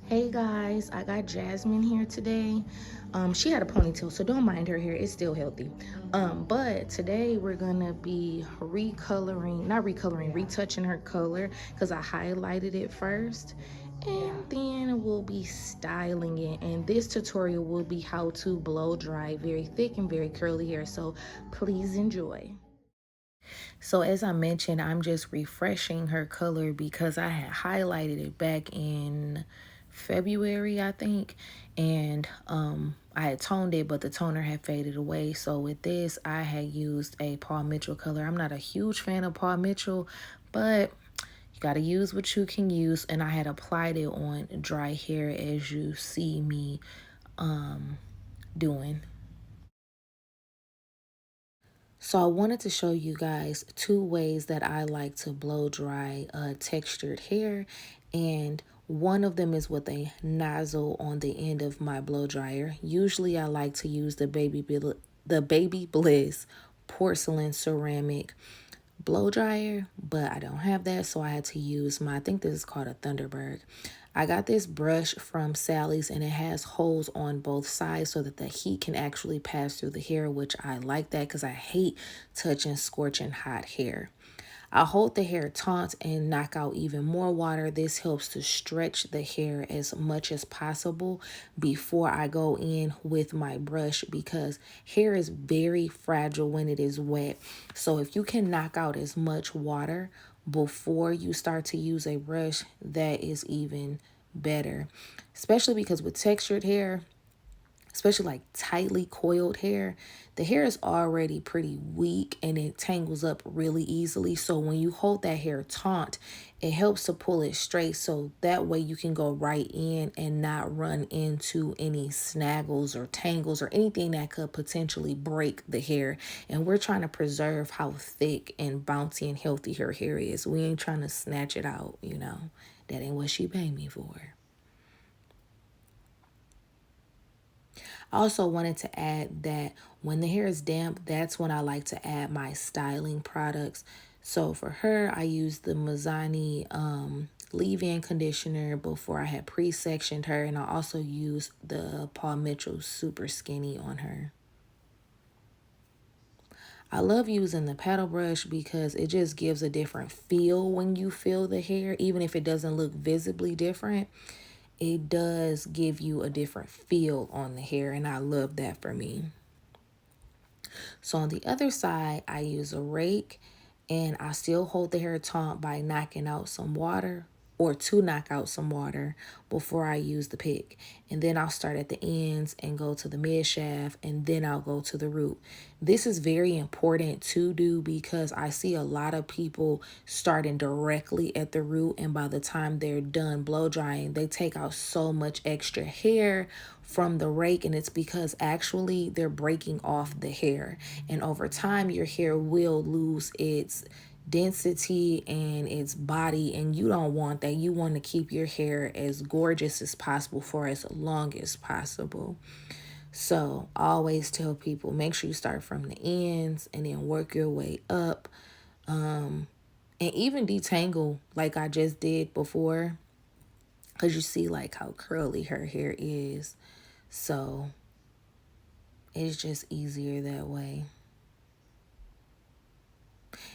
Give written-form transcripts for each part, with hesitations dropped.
Hey guys, I got Jasmine here today. She had a ponytail, so don't mind her hair, it's still healthy. But today we're gonna be retouching her color because I highlighted it first. And then we'll be styling it. And this tutorial will be how to blow dry very thick and very curly hair. So please enjoy. So as I mentioned, I'm just refreshing her color because I had highlighted it back in February, I think, and I had toned it, but the toner had faded away. So with this, I had used a Paul Mitchell color. I'm not a huge fan of Paul Mitchell, but you got to use what you can use, and I had applied it on dry hair as you see me doing. So I wanted to show you guys two ways that I like to blow dry textured hair, and one of them is with a nozzle on the end of my blow dryer. Usually I like to use the Baby Bliss porcelain ceramic blow dryer, but I don't have that, so I had to use I think this is called a Thunderbird. I got this brush from Sally's and it has holes on both sides so that the heat can actually pass through the hair, which I like that because I hate touching scorching hot hair. I hold the hair taut and knock out even more water. This helps to stretch the hair as much as possible before I go in with my brush because hair is very fragile when it is wet. So if you can knock out as much water before you start to use a brush, that is even better. Especially because with textured hair, especially like tightly coiled hair, the hair is already pretty weak and it tangles up really easily. So when you hold that hair taut, it helps to pull it straight so that way you can go right in and not run into any snaggles or tangles or anything that could potentially break the hair. And we're trying to preserve how thick and bouncy and healthy her hair is. We ain't trying to snatch it out, you know. That ain't what she paid me for. I also wanted to add that when the hair is damp, that's when I like to add my styling products. So for her, I used the Mazzani leave-in conditioner before I had pre-sectioned her. And I also used the Paul Mitchell Super Skinny on her. I love using the paddle brush because it just gives a different feel when you feel the hair, even if it doesn't look visibly different. It does give you a different feel on the hair, and I love that for me. So on the other side, I use a rake and I still hold the hair taut by knocking out some water or to knock out some water before I use the pick. And then I'll start at the ends and go to the mid shaft and then I'll go to the root. This is very important to do because I see a lot of people starting directly at the root, and by the time they're done blow drying, they take out so much extra hair from the rake, and it's because actually they're breaking off the hair, and over time your hair will lose its density and its body, and you don't want that. You want to keep your hair as gorgeous as possible for as long as possible. So I always tell people, make sure you start from the ends and then work your way up, and even detangle like I just did before, because you see like how curly her hair is. So it's just easier that way.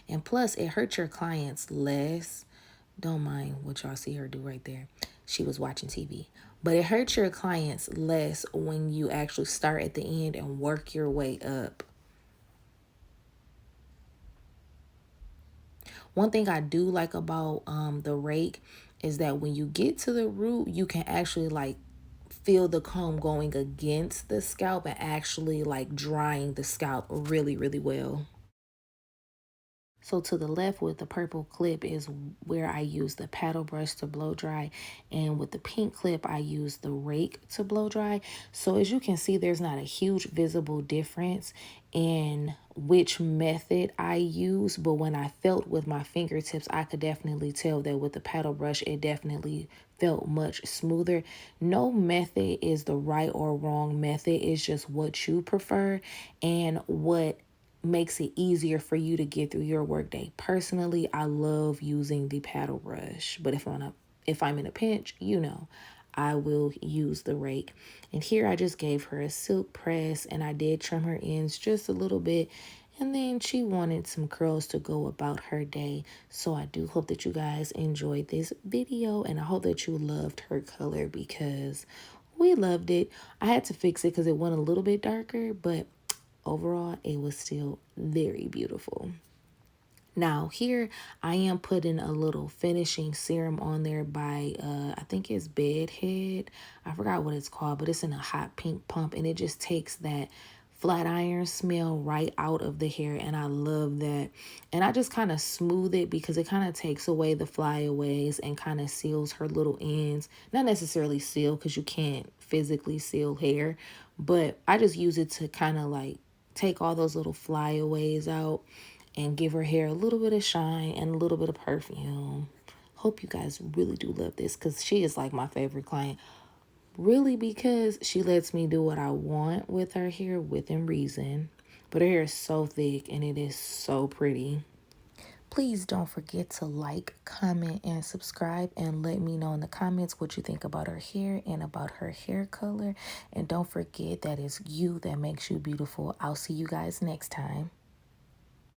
And plus, it hurts your clients less. Don't mind what y'all see her do right there. She was watching TV. But it hurts your clients less when you actually start at the end and work your way up. One thing I do like about the rake is that when you get to the root, you can actually like feel the comb going against the scalp and actually like drying the scalp really, really well. So to the left with the purple clip is where I use the paddle brush to blow dry. And with the pink clip, I use the rake to blow dry. So as you can see, there's not a huge visible difference in which method I use. But when I felt with my fingertips, I could definitely tell that with the paddle brush, it definitely felt much smoother. No method is the right or wrong method. It's just what you prefer and what makes it easier for you to get through your workday. Personally, I love using the paddle brush, but if I'm in a pinch, you know, I will use the rake. And here I just gave her a silk press, and I did trim her ends just a little bit. And then she wanted some curls to go about her day. So I do hope that you guys enjoyed this video, and I hope that you loved her color because we loved it. I had to fix it because it went a little bit darker, but overall it was still very beautiful. Now here I am putting a little finishing serum on there by I think it's Bedhead. I forgot what it's called, but it's in a hot pink pump, and it just takes that flat iron smell right out of the hair, and I love that. And I just kind of smooth it because it kind of takes away the flyaways and kind of seals her little ends. Not necessarily seal because you can't physically seal hair, but I just use it to kind of like take all those little flyaways out and give her hair a little bit of shine and a little bit of perfume. Hope you guys really do love this because she is like my favorite client. Really, because she lets me do what I want with her hair within reason. But her hair is so thick and it is so pretty. Please don't forget to like, comment, and subscribe, and let me know in the comments what you think about her hair and about her hair color. And don't forget that it's you that makes you beautiful. I'll see you guys next time.